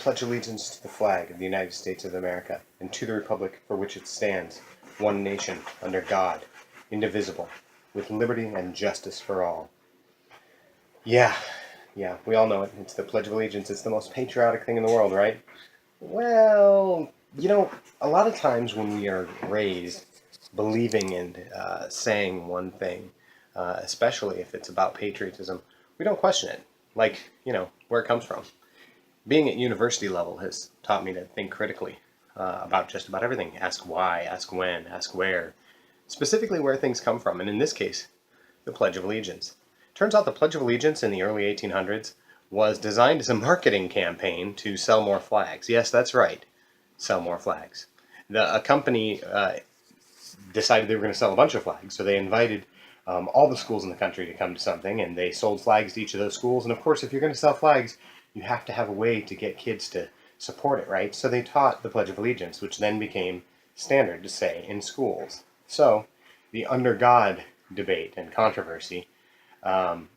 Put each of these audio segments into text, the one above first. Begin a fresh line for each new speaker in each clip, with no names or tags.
pledge allegiance to the flag of the United States of America, and to the republic for which it stands, one nation, under God, indivisible, with liberty and justice for all. Yeah, we all know it. It's the Pledge of Allegiance. It's the most patriotic thing in the world, right? Well, a lot of times when we are raised believing and saying one thing, especially if it's about patriotism, we don't question it, like, where it comes from. Being at university level has taught me to think critically about just about everything. Ask why, ask when, ask where, specifically where things come from, and in this case, the Pledge of Allegiance. Turns out the Pledge of Allegiance in the early 1800s was designed as a marketing campaign to sell more flags. Yes, that's right, sell more flags. A company decided they were going to sell a bunch of flags, so they invited all the schools in the country to come to something, and they sold flags to each of those schools. And of course, if you're going to sell flags, you have to have a way to get kids to support it, right? So they taught the Pledge of Allegiance, which then became standard to say in schools. So the under God debate and controversy,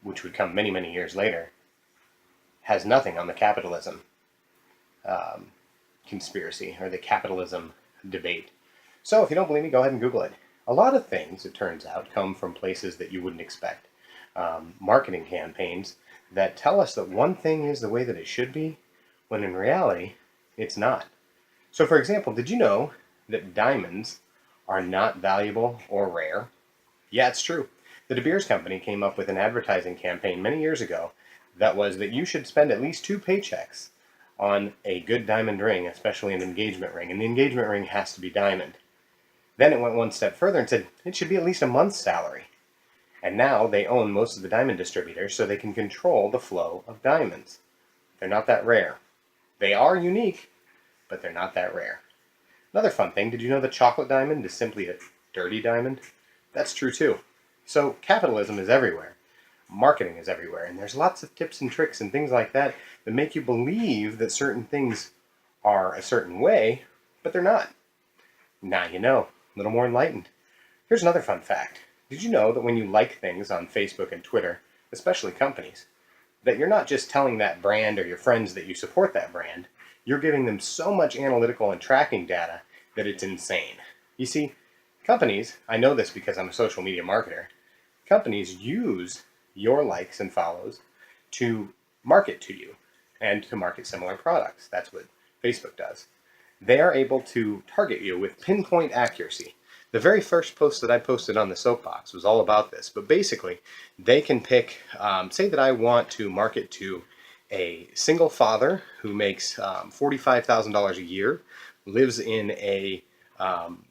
which would come many, many years later, has nothing on the capitalism conspiracy or the capitalism debate. So if you don't believe me, go ahead and Google it. A lot of things, it turns out, come from places that you wouldn't expect. Marketing campaigns that tell us that one thing is the way that it should be, when in reality, it's not. So for example, did you know that diamonds are not valuable or rare? Yeah, it's true. The De Beers Company came up with an advertising campaign many years ago that was that you should spend at least 2 paychecks on a good diamond ring, especially an engagement ring, and the engagement ring has to be diamond. Then it went one step further and said it should be at least a month's salary. And now they own most of the diamond distributors, so they can control the flow of diamonds. They're not that rare. They are unique, but they're not that rare. Another fun thing, did you know the chocolate diamond is simply a dirty diamond? That's true too. So capitalism is everywhere. Marketing is everywhere, and there's lots of tips and tricks and things like that that make you believe that certain things are a certain way, but they're not. Now you know, a little more enlightened. Here's another fun fact. Did you know that when you like things on Facebook and Twitter, especially companies, that you're not just telling that brand or your friends that you support that brand, you're giving them so much analytical and tracking data that it's insane. You see, companies, I know this because I'm a social media marketer, companies use your likes and follows to market to you and to market similar products. That's what Facebook does. They are able to target you with pinpoint accuracy. The very first post that I posted on the soapbox was all about this, but basically they can pick, say that I want to market to a single father who makes $45,000 a year, lives in a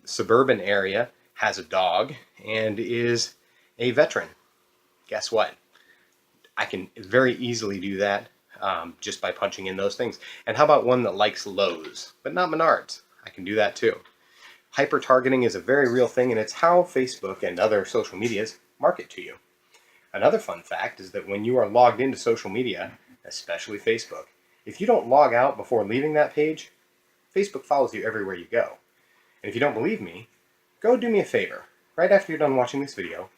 suburban area, has a dog, and is a veteran. Guess what? I can very easily do that just by punching in those things. And how about one that likes Lowe's, but not Menards? I can do that too. Hyper-targeting is a very real thing, and it's how Facebook and other social medias market to you. Another fun fact is that when you are logged into social media, especially Facebook, if you don't log out before leaving that page, Facebook follows you everywhere you go. And if you don't believe me, go do me a favor. Right after you're done watching this video,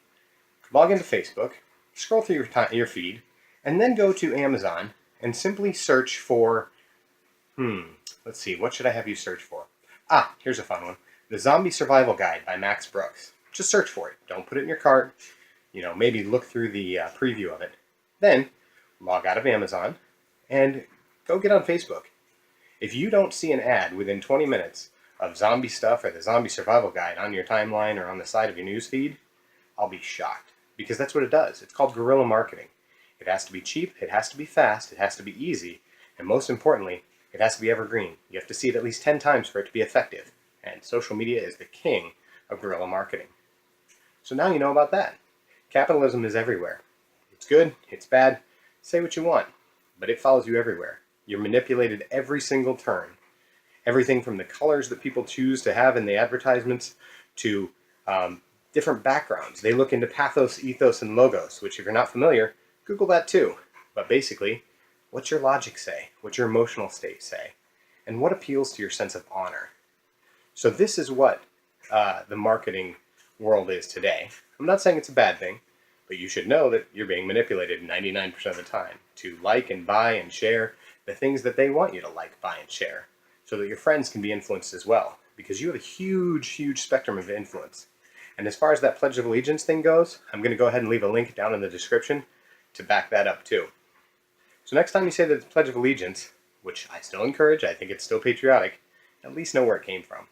log into Facebook, scroll through your feed, and then go to Amazon and simply search for, let's see, what should I have you search for? Here's a fun one. The Zombie Survival Guide by Max Brooks. Just search for it. Don't put it in your cart. Maybe look through the preview of it. Then log out of Amazon and go get on Facebook. If you don't see an ad within 20 minutes of zombie stuff or the Zombie Survival Guide on your timeline or on the side of your news feed, I'll be shocked. Because that's what it does. It's called guerrilla marketing. It has to be cheap, it has to be fast, it has to be easy, and most importantly, it has to be evergreen. You have to see it at least 10 times for it to be effective. And social media is the king of guerrilla marketing. So now you know about that. Capitalism is everywhere. It's good, it's bad, say what you want, but it follows you everywhere. You're manipulated every single turn. Everything from the colors that people choose to have in the advertisements to different backgrounds. They look into pathos, ethos, and logos, which if you're not familiar, Google that too. But basically, what's your logic say? What's your emotional state say? And what appeals to your sense of honor? So this is what the marketing world is today. I'm not saying it's a bad thing, but you should know that you're being manipulated 99% of the time to like and buy and share the things that they want you to like, buy, and share, so that your friends can be influenced as well, because you have a huge, huge spectrum of influence. And as far as that Pledge of Allegiance thing goes, I'm going to go ahead and leave a link down in the description to back that up too. So next time you say the Pledge of Allegiance, which I still encourage, I think it's still patriotic, at least know where it came from.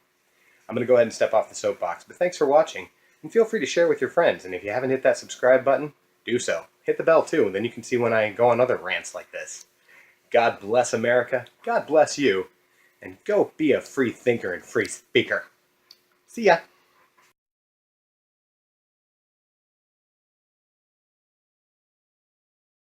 I'm going to go ahead and step off the soapbox, but thanks for watching, and feel free to share with your friends, and if you haven't hit that subscribe button, do so. Hit the bell too, and then you can see when I go on other rants like this. God bless America, God bless you, and go be a free thinker and free speaker. See ya!